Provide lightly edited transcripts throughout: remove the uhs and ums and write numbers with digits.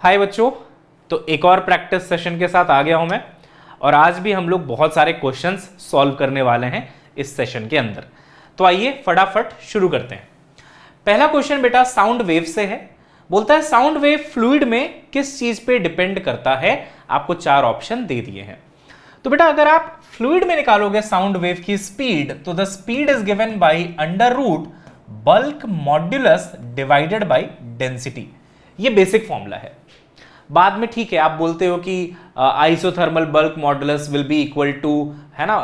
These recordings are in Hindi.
हाय बच्चों, तो एक और प्रैक्टिस सेशन के साथ आ गया हूं मैं। और आज भी हम लोग बहुत सारे क्वेश्चंस सॉल्व करने वाले हैं इस सेशन के अंदर। तो आइए फटाफट शुरू करते हैं। पहला क्वेश्चन बेटा साउंड वेव से है। बोलता है साउंड वेव फ्लूइड में किस चीज पे डिपेंड करता है। आपको चार ऑप्शन दे दिए हैं। तो बेटा अगर आप फ्लूइड में निकालोगे साउंड वेव की स्पीड, तो the speed is given by under root bulk modulus divided by density. ये बेसिक फॉर्मूला है। बाद में ठीक है आप बोलते हो कि isothermal bulk modulus will be equal to, है ना,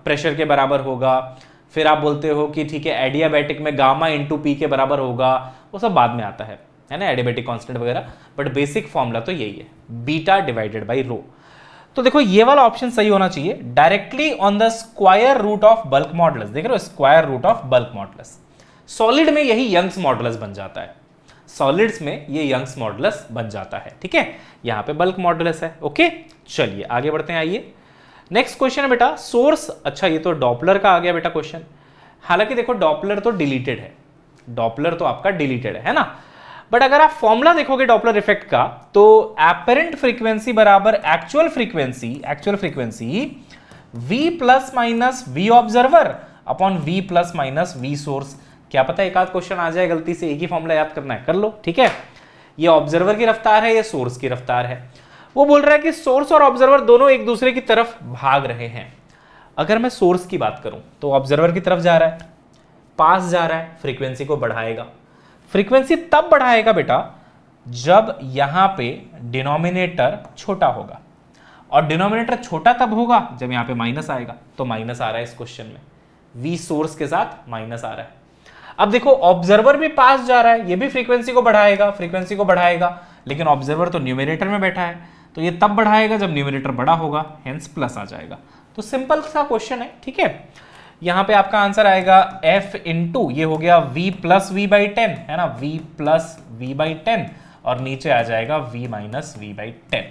प्रेशर के बराबर होगा। फिर आप बोलते हो कि ठीक है एडियाबैटिक में गामा इंटू पी के बराबर होगा। वो सब बाद में आता है ना, एडियाबैटिक कांस्टेंट वगैरह। बट बेसिक फॉर्मूला तो यही है, बीटा डिवाइडेड बाई रो। तो देखो ये वाला ऑप्शन सही होना चाहिए। Directly on the square root of bulk modulus, देख रहे हो, square root of bulk modulus. Solid में यही यंग्स मॉडुलस बन जाता है। सॉलिड्स में ये यंग्स मॉडुलस बन जाता है। ठीक है, यहां पे बल्क मॉडुलस है। ओके, चलिए आगे बढ़ते हैं। आइए नेक्स्ट क्वेश्चन है बेटा सोर्स। अच्छा ये तो डॉपलर का आ गया बेटा क्वेश्चन। हालांकि देखो डॉपलर तो डिलीटेड है, डॉपलर तो आपका डिलीटेड है ना। बट अगर आप फॉर्मूला देखोगे डॉपलर इफेक्ट का, तो एपरेंट फ्रीक्वेंसी बराबर actual frequency v plus minus V observer upon v plus minus V source. क्या पता एक आध क्वेश्चन आ जाए गलती से, एक ही फॉर्मूला याद करना है, कर लो। ठीक है, ये ऑब्जर्वर की रफ्तार है, ये सोर्स की रफ्तार है। वो बोल रहा है कि सोर्स और ऑब्जर्वर दोनों एक दूसरे की तरफ भाग रहे हैं। अगर मैं सोर्स की बात करूं तो ऑब्जर्वर की तरफ जा रहा है, पास जा रहा है, फ्रीक्वेंसी को बढ़ाएगा। फ्रीक्वेंसी तब बढ़ाएगा बेटा जब यहां पे डिनोमिनेटर छोटा होगा, और डिनोमिनेटर छोटा तब होगा जब यहां पे माइनस आएगा। तो माइनस आ रहा है इस क्वेश्चन में, वी सोर्स के साथ माइनस आ रहा है। अब देखो ऑब्जर्वर भी पास जा रहा है, ये भी फ्रीक्वेंसी को बढ़ाएगा, लेकिन ऑब्जर्वर तो न्यूमरेटर में बैठा है, तो ये तब बढ़ाएगा जब न्यूमरेटर बड़ा होगा, हेंस प्लस आ जाएगा। तो सिंपल सा क्वेश्चन है। ठीक है, यहां पे आपका आंसर आएगा f इंटू, ये हो गया v प्लस वी बाई 10, है ना, v प्लस वी बाई 10, और नीचे आ जाएगा v माइनस वी बाई 10।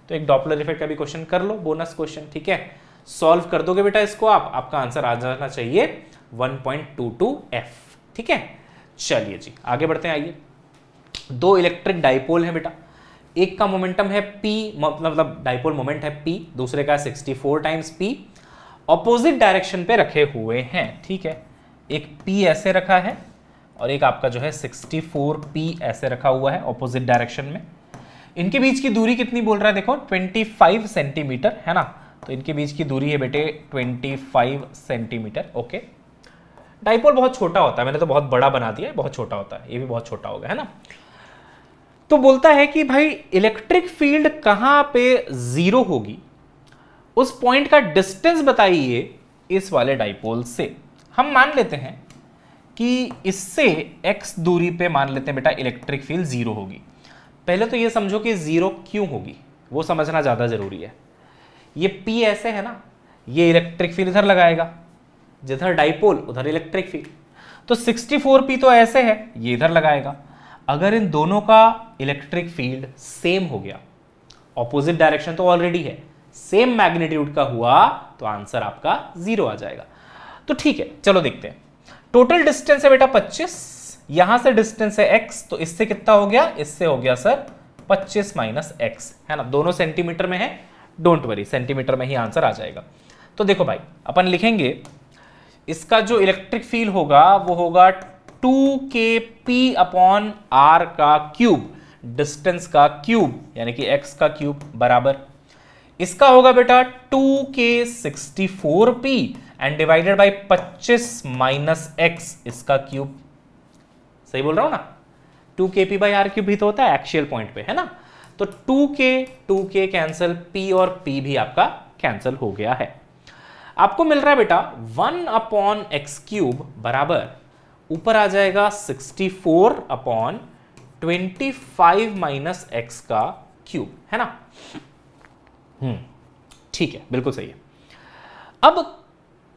तो एक डॉपलर इफेक्ट का भी क्वेश्चन कर लो, बोनस क्वेश्चन। ठीक है, सॉल्व कर दोगे बेटा इसको आपका आंसर आ जाना चाहिए 1.22f। ठीक है, चलिए जी आगे बढ़ते हैं। आइए, दो इलेक्ट्रिक डाइपोल हैं बेटा। एक का मोमेंटम है p, मतलब डाइपोल मोमेंट है p, दूसरे का 64 टाइम्स p, ऑपोजिट डायरेक्शन पे रखे हुए हैं। ठीक है, एक p ऐसे रखा है और एक आपका जो है 64p ऐसे रखा हुआ है ऑपोजिट डायरेक्शन में। इनके बीच की दूरी कितनी बोल रहा है, देखो 25 सेंटीमीटर, है ना। तो इनके बीच की दूरी है बेटे 25 सेंटीमीटर। ओके, डाइपोल बहुत छोटा होता है, मैंने तो बहुत बड़ा बना दिया है, बहुत छोटा होता है, ये भी बहुत छोटा होगा, है ना। तो बोलता है कि भाई इलेक्ट्रिक फील्ड कहां पे जीरो होगी, उस पॉइंट का डिस्टेंस बताइए इस वाले डाइपोल से। हम मान लेते हैं कि इससे x दूरी पे मान लेते हैं बेटा इलेक्ट्रिक फील्ड जीरो होगी। पहले तो ये समझो कि जीरो क्यों होगी, वो समझना ज्यादा जरूरी है। ये p ऐसे है ना, ये इलेक्ट्रिक फील्ड इधर लगाएगा, जिधर डाइपोल उधर इलेक्ट्रिक फील्ड। तो 64p तो ऐसे है, ये इधर लगाएगा। अगर इन दोनों का इलेक्ट्रिक फील्ड सेम हो गया, ऑपोजिट डायरेक्शन तो ऑलरेडी है, सेम मैग्नीट्यूड का हुआ, तो आंसर आपका जीरो आ जाएगा। तो ठीक है, चलो देखते हैं। टोटल डिस्टेंस है बेटा 25, यहां से डिस्टेंस है x, तो इससे कितना हो गया, इससे हो गया सर 25 माइनस x, है ना। दोनों सेंटीमीटर में है, डोंट वरी, सेंटीमीटर में ही आंसर आ जाएगा। तो देखो भाई अपन लिखेंगे इसका जो इलेक्ट्रिक फील्ड होगा वो होगा 2kp अपॉन r का क्यूब, डिस्टेंस का क्यूब यानी कि x का क्यूब, बराबर इसका होगा बेटा 2k64p and divided by 25 minus x, इसका क्यूब। सही बोल रहा हूं ना, 2kp बाई r क्यूब भी तो होता है एक्सियल पॉइंट पे, है ना। तो 2k कैंसिल, p और p भी आपका कैंसिल हो गया है। आपको मिल रहा है बेटा 1 अपॉन एक्स क्यूब बराबर ऊपर आ जाएगा 64 अपॉन 25 माइनस एक्स का क्यूब, है ना। ठीक है, बिल्कुल सही है। अब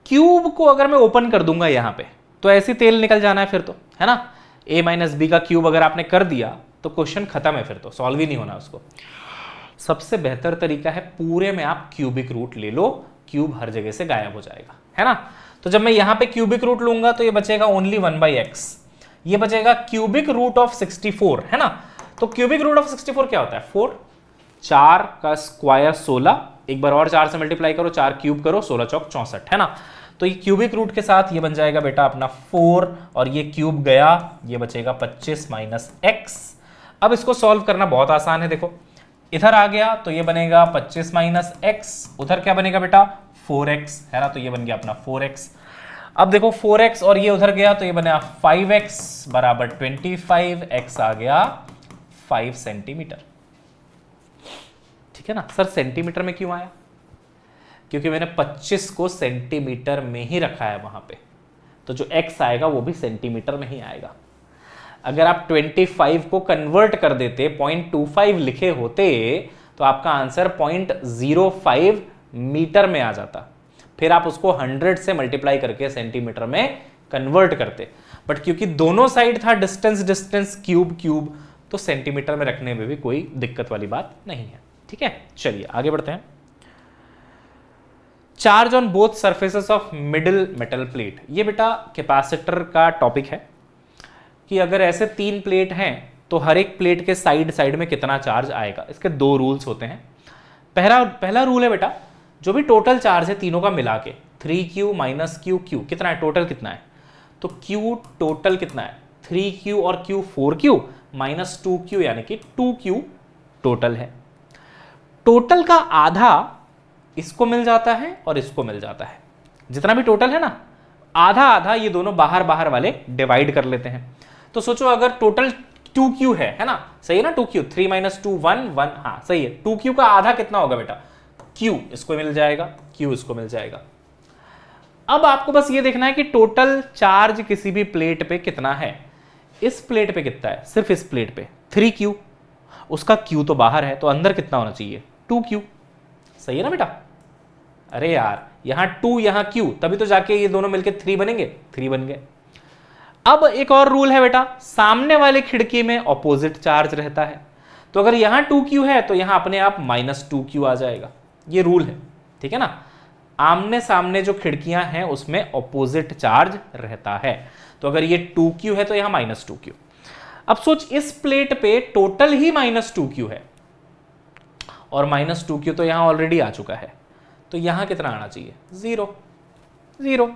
क्यूब को अगर मैं ओपन कर दूंगा यहां पे, तो ऐसी तेल निकल जाना है फिर तो, है ना। a माइनस बी का क्यूब अगर आपने कर दिया तो क्वेश्चन खत्म है, फिर तो सॉल्व ही नहीं होना उसको। सबसे बेहतर तरीका है पूरे में आप क्यूबिक रूट ले लो, क्यूब हर जगह से गायब हो जाएगा, है ना। तो जब मैं यहां पे क्यूबिक रूट लूंगा तो ये बचेगा ओनली 1/x, ये बचेगा क्यूबिक रूट ऑफ 64, है ना। तो क्यूबिक रूट ऑफ 64 क्या होता है 4, 4 का स्क्वायर 16, एक बार और 4 से मल्टीप्लाई करो, 4 क्यूब करो, 16 चौक 64, है ना। तो ये क्यूबिक रूट के साथ ये बन जाएगा बेटा अपना 4 और ये क्यूब गया, ये बचेगा 25 माइनस एक्स। अब इसको सॉल्व करना बहुत आसान है, देखो इधर आ गया तो ये बनेगा 25 माइनस एक्स, उधर क्या बनेगा बेटा 4x, है ना। तो ये बन गया अपना 4x। अब देखो 4x और ये उधर गया तो ये बना 5x बराबर 25, x आ गया 5 सेंटीमीटर। ठीक है ना सर, सेंटीमीटर में क्यों आया, क्योंकि मैंने 25 को सेंटीमीटर में ही रखा है वहां पे, तो जो x आएगा वो भी सेंटीमीटर में ही आएगा। अगर आप 25 को कन्वर्ट कर देते, 0.25 लिखे होते तो आपका आंसर 0.05 मीटर में आ जाता, फिर आप उसको 100 से मल्टीप्लाई करके सेंटीमीटर में कन्वर्ट करते। बट क्योंकि दोनों साइड था डिस्टेंस डिस्टेंस क्यूब क्यूब, तो सेंटीमीटर में रखने में भी कोई दिक्कत वाली बात नहीं है। ठीक है, चलिए आगे बढ़ते हैं। Charge on both surfaces of middle metal plate, ये बेटा कैपेसिटर का टॉपिक है कि अगर ऐसे 3 प्लेट हैं तो हर एक प्लेट के साइड साइड में कितना चार्ज आएगा। इसके 2 रूल्स होते हैं। पहला रूल है बेटा, जो भी टोटल चार्ज है तीनों का मिला के 3q माइनस क्यू, क्यू कितना है टोटल कितना है, तो q टोटल कितना है 3q और q 4q माइनस 2q यानी कि 2q टोटल है। टोटल का आधा इसको मिल जाता है और इसको मिल जाता है, जितना भी टोटल है ना आधा आधा ये दोनों बाहर बाहर वाले डिवाइड कर लेते हैं। तो सोचो अगर टोटल 2q है ना, सही है ना 2q, 3 माइनस 2 1 1, हाँ सही है। 2q का आधा कितना होगा बेटा, q इसको मिल जाएगा, q इसको मिल जाएगा। अब आपको बस ये देखना है कि टोटल चार्ज किसी भी प्लेट पे कितना है। इस प्लेट पे कितना है, सिर्फ इस प्लेट पे 3q, उसका q तो बाहर है, तो अंदर कितना होना चाहिए 2q, सही है ना बेटा। अरे यार यहां 2 यहां q, तभी तो जाके ये दोनों मिलके 3 बनेंगे, 3 बन गए। अब एक और रूल है बेटा, सामने वाले खिड़की में ऑपोजिट चार्ज रहता है, तो अगर यहां 2q है तो यहां अपने आप माइनस 2q आ जाएगा, ये रूल है। ठीक है ना, आमने सामने जो खिड़कियां हैं उसमें ऑपोजिट चार्ज रहता है, तो अगर ये 2q है तो यहां माइनस 2q। अब सोच इस प्लेट पे टोटल ही माइनस 2q है और माइनस 2q तो यहां ऑलरेडी आ चुका है, तो यहां कितना आना चाहिए 0 0।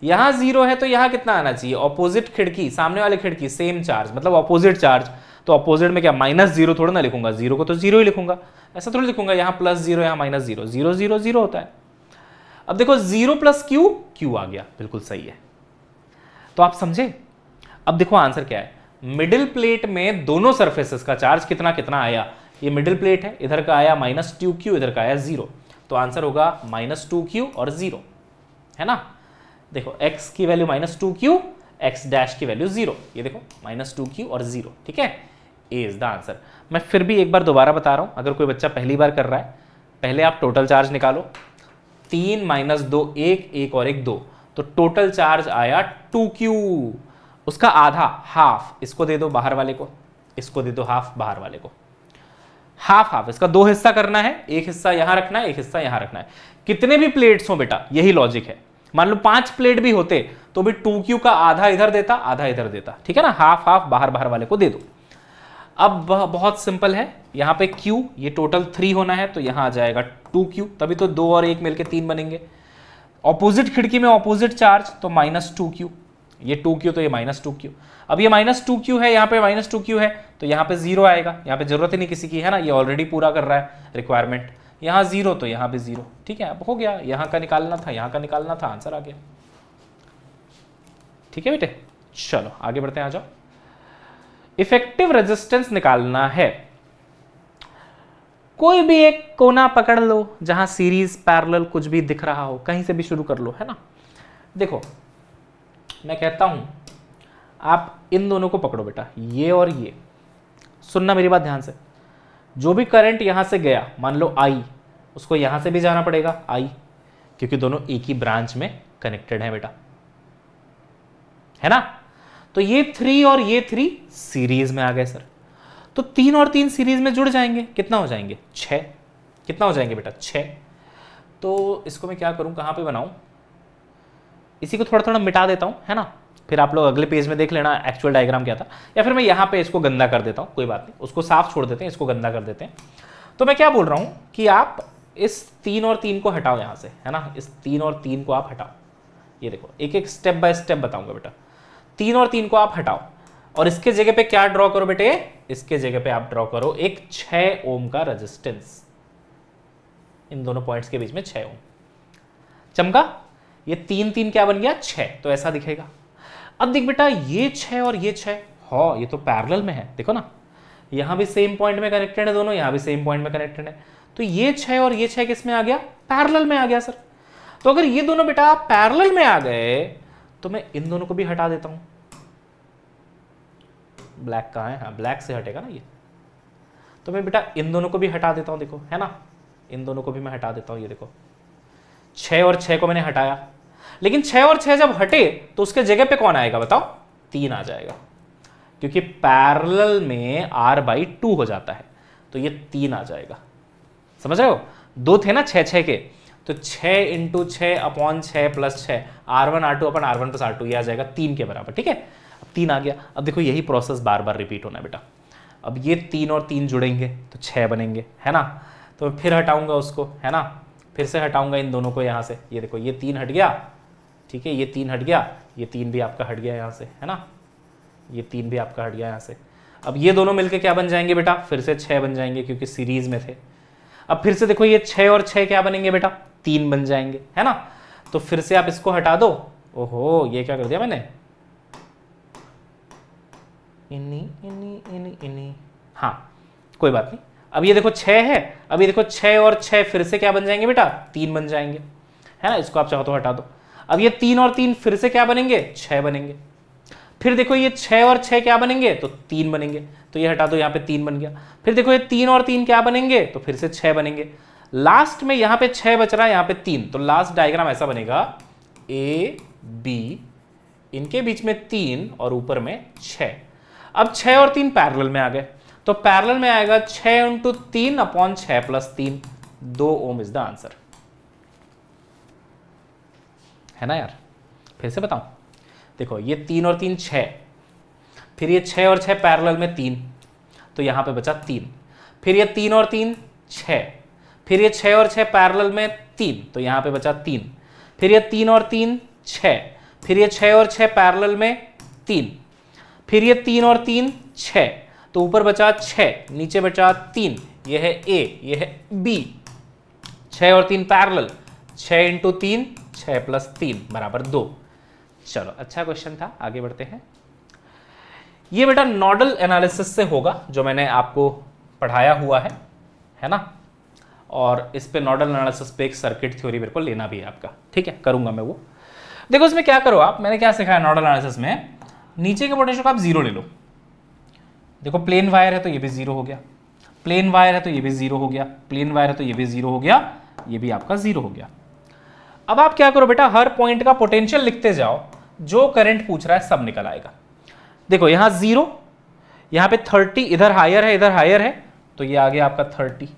यहां 0 है तो यहां कितना आना चाहिए, ऑपोजिट खिड़की सामने वाली खिड़की सेम चार्ज मतलब ऑपोजिट चार्ज, तो ऑपोजिट में क्या माइनस 0 थोड़ा ना लिखूंगा, 0 को तो 0 ही लिखूंगा, ऐसा थोड़ा लिखूंगा यहाँ प्लस 0 यहाँ माइनस 0, 0 0 0 होता है। अब देखो 0 प्लस q, q आ गया, बिल्कुल सही है। तो आप समझे। अब देखो आंसर क्या है, मिडिल प्लेट में दोनों सरफेसेस का चार्ज कितना कितना आया, ये मिडिल प्लेट है, इधर का आया माइनस 2q, इधर का आया 0, तो आंसर होगा माइनस 2q और 0, है ना। देखो x की value minus 2q, x dash की वैल्यू 0, ये देखो माइनस 2q और 0, ठीक है, ए इज द आंसर। मैं फिर भी एक बार दोबारा बता रहा हूं, अगर कोई बच्चा पहली बार कर रहा है, पहले आप टोटल चार्ज निकालो, 3 माइनस 2 1, 1 और 1 2, तो टोटल चार्ज आया 2q, उसका आधा हाफ इसको दे दो बाहर वाले को, इसको दे दो हाफ बाहर वाले को, हाफ हाफ, इसका 2 हिस्सा करना है, एक हिस्सा यहां रखना है, एक हिस्सा यहां रखना है। कितने भी प्लेट्स हो बेटा यही लॉजिक है, मान लो 5 प्लेट भी होते तो भी 2q का आधा इधर देता आधा इधर देता, ठीक है ना, हाफ हाफ बाहर बाहर वाले को दे दो। अब बहुत सिंपल है, यहां पे q ये टोटल 3 होना है तो यहां आ जाएगा 2q, तभी तो 2 और 1 मिलके 3 बनेंगे। ऑपोजिट खिड़की में ऑपोजिट चार्ज तो माइनस 2q, ये 2q तो ये माइनस 2q। अब ये माइनस 2q है, यहाँ पे माइनस 2q है, तो यहाँ पे 0 आएगा, यहाँ पे जरूरत ही नहीं किसी की, है ना, ये ऑलरेडी पूरा कर रहा है रिक्वायरमेंट। यहाँ 0 तो यहाँ भी 0, ठीक है, अब हो गया, यहाँ का निकालना था यहाँ का निकालना था, आंसर आ गया। ठीक है बेटे, चलो आगे बढ़ते हैं, आ जाओ। इफेक्टिव रेजिस्टेंस निकालना है, कोई भी एक कोना पकड़ लो जहां सीरीज पैरेलल कुछ भी दिख रहा हो, कहीं से भी शुरू कर लो, है ना। देखो मैं कहता हूं आप इन दोनों को पकड़ो बेटा, ये और ये, सुनना मेरी बात ध्यान से। जो भी करंट यहां से गया, मान लो I, उसको यहां से भी जाना पड़ेगा I, क्योंकि दोनों एक ही ब्रांच में कनेक्टेड है बेटा, है ना। तो ये 3 और ये 3 सीरीज में आ गए सर, तो 3 और 3 सीरीज में जुड़ जाएंगे, कितना हो जाएंगे 6, कितना हो जाएंगे बेटा 6। तो इसको मैं क्या करूं, कहां पे बनाऊं, इसी को थोड़ा थोड़ा मिटा देता हूं, है ना, फिर आप लोग अगले पेज में देख लेना एक्चुअल डायग्राम क्या था, या फिर मैं यहां पे इसको गंदा कर देता हूं, कोई बात नहीं, उसको साफ छोड़ देते हैं, इसको गंदा कर देते हैं। तो मैं क्या बोल रहा हूं कि आप इस 3 और 3 को हटाओ यहां से, है ना, इस 3 और 3 को आप हटाओ। ये देखो एक एक स्टेप बाय स्टेप बताऊंगा बेटा। 3 और 3 को आप हटाओ और इसके जगह पे क्या ड्रॉ करो बेटे, इसके जगह पे आप ड्रॉ करो एक 6 ओम का रेजिस्टेंस, इन दोनों पॉइंट्स के बीच में 6 ओम चमका। ये 3 3 क्या बन गया 6, तो ऐसा दिखेगा। अब देख बेटा ये 6 और ये 6, हाँ ये तो पैरेलल में है, देखो ना, यहां भी सेम पॉइंट में कनेक्टेड है दोनों, यहां भी सेम पॉइंट में कनेक्टेड है, तो ये 6 और ये 6 किस में आ गया, पैरेलल में आ गया सर। तो अगर ये दोनों बेटा पैरेलल में आ गए तो मैं इन दोनों को भी हटा देता हूं। ब्लैक कहां है, हाँ ब्लैक से हटेगा ना ये, तो मैं बेटा इन दोनों को भी हटा देता हूं, देखो है ना, इन दोनों को भी मैं हटा देता हूं। ये देखो 6 और 6 को मैंने हटाया, लेकिन 6 और 6 जब हटे तो उसके जगह पे कौन आएगा बताओ, 3 आ जाएगा, क्योंकि पैरेलल में r/2 हो जाता है, तो ये 3 आ जाएगा। समझ रहे हो, दो थे ना 6 6 के, तो 6 × 6 / 6 + 6 r1 r2 / r1 + r2, ये आ जाएगा 3 के बराबर, ठीक है। अब 3 आ गया। अब देखो यही प्रोसेस बार बार रिपीट होना है बेटा। अब ये 3 और 3 जुड़ेंगे तो 6 बनेंगे, है ना, तो फिर हटाऊंगा उसको, है ना, फिर से हटाऊंगा इन दोनों को यहाँ से। ये देखो ये 3 हट गया, ठीक है, ये 3 हट गया, ये 3 भी आपका हट गया यहाँ से, है ना, ये 3 भी आपका हट गया यहाँ से। अब ये दोनों मिलके क्या बन जाएंगे बेटा, फिर से 6 बन जाएंगे, क्योंकि सीरीज में थे। अब फिर से देखो ये 6 और 6 क्या बनेंगे बेटा, 3 बन जाएंगे, है ना। तो फिर से आप इसको हटा दो। ओहो ये क्या कर दिया मैंने, इन्नी, हाँ कोई बात नहीं। अब ये देखो 6 है, अब ये देखो 6 और 6 फिर से क्या बन जाएंगे बेटा, 3 बन जाएंगे, है ना, इसको आप चाहो तो हटा दो। अब ये 3 और 3 फिर से क्या बनेंगे, 6 बनेंगे। फिर देखो ये 6 और 6 क्या बनेंगे, तो 3 बनेंगे, तो ये हटा दो, यहाँ पे 3 बन गया। फिर देखो ये 3 और 3 क्या बनेंगे, तो फिर से 6 बनेंगे। लास्ट में यहाँ पे 6 बच रहा है, यहाँ पे 3, तो लास्ट डायग्राम ऐसा बनेगा, A B, इनके बीच में 3 और ऊपर में 6। अब 6 और 3 पैरेलल में आ गए, तो पैरेलल में आएगा 6 × 3 / 6 + 3, 2 ओम इज द आंसर, है ना यार। फिर से बताऊं, देखो ये 3 और 3 6, फिर ये 6 और 6 पैरेलल में 3, तो यहां पे बचा 3, फिर ये 3 और 3 6, फिर ये 6 और 6 पैरेलल में 3, तो यहां पे बचा 3, फिर ये 3 और 3 6, फिर ये 6 और 6 पैरेलल में 3, फिर ये 3 और 3 6, तो ऊपर बचा 6, नीचे बचा 3, ये है A, ये है B, 6 और 3 पैरेलल, 6 × 3 6 + 3 = 2। चलो अच्छा क्वेश्चन था, आगे बढ़ते हैं। ये बेटा नोडल एनालिसिस से होगा, जो मैंने आपको पढ़ाया हुआ है ना, और इस पे नोडल एनालिसिस पे एक सर्किट थ्योरी मेरे को लेना भी है आपका, ठीक है, करूंगा मैं वो। देखो इसमें क्या करो आप, मैंने क्या सिखाया नोडल एनालिसिस में, नीचे के पोटेंशियल को आप 0 ले लो। देखो प्लेन वायर है तो ये भी 0 हो गया, प्लेन वायर है तो ये भी 0 हो गया, प्लेन वायर है तो ये भी 0 हो गया, ये भी आपका 0 हो गया। अब आप क्या करो बेटा, हर पॉइंट का पोटेंशियल लिखते जाओ, जो करंट पूछ रहा है सब निकल आएगा। देखो यहां 0, यहां पे 30, इधर हायर है इधर हायर है, तो ये आ गया आपका 30।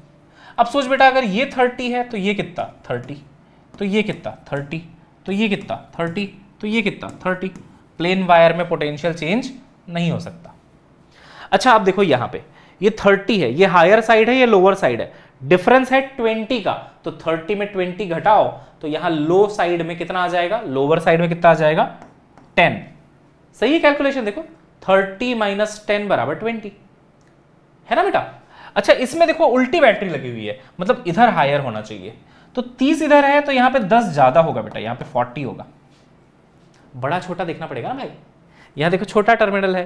अब सोच बेटा अगर ये 30 है तो ये कितना 30, तो ये कितना 30, तो ये कितना 30, तो ये कितना 30। प्लेन वायर में पोटेंशियल चेंज नहीं हो सकता। अच्छा आप देखो यहां पे ये 30 है, ये हायर साइड है ये लोअर साइड है, डिफरेंस है 20 का, तो 30 में 20 घटाओ तो यहां लो साइड में कितना आ जाएगा, लोअर साइड में कितना आ जाएगा 10। सही है कैलकुलेशन, देखो 30 - 10 = 20, है ना बेटा। अच्छा इसमें देखो उल्टी बैटरी लगी हुई है, मतलब इधर हायर होना चाहिए, तो 30 इधर है तो यहां पे 10 ज्यादा होगा बेटा, यहां पे 40 होगा। बड़ा छोटा देखना पड़ेगा ना भाई, यहां देखो छोटा टर्मिनल है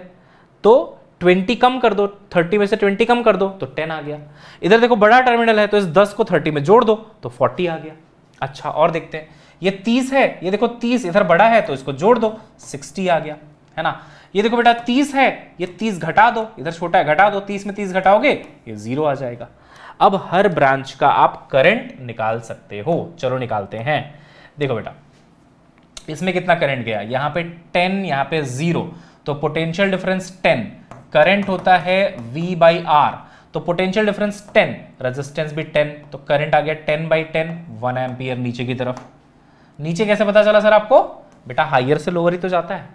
तो 20 कम कर दो, 30 में से 20 कम कर दो तो 10 आ गया। इधर देखो बड़ा टर्मिनल है तो इस 10 को 30 में जोड़ दो तो 40 आ गया। अच्छा और देखते हैं, ये 30 है, ये देखो 30 इधर बड़ा है तो इसको जोड़ दो 60 आ गया, है ना। ये देखो बेटा 30 है, ये 30 घटा दो, इधर छोटा है घटा दो, 30 में 30 घटाओगे ये 0 आ जाएगा। अब हर ब्रांच का आप करंट निकाल सकते हो, चलो निकालते हैं। देखो बेटा इसमें कितना करंट गया, यहां पे 10, यहां पे 0, तो पोटेंशियल डिफरेंस 10, करंट होता है V/R, तो पोटेंशियल डिफरेंस 10, रेजिस्टेंस भी 10, तो करंट आ गया 10/10, 1 एम्पियर नीचे की तरफ। नीचे कैसे पता चला सर आपको, बेटा हायर से लोअर ही तो जाता है,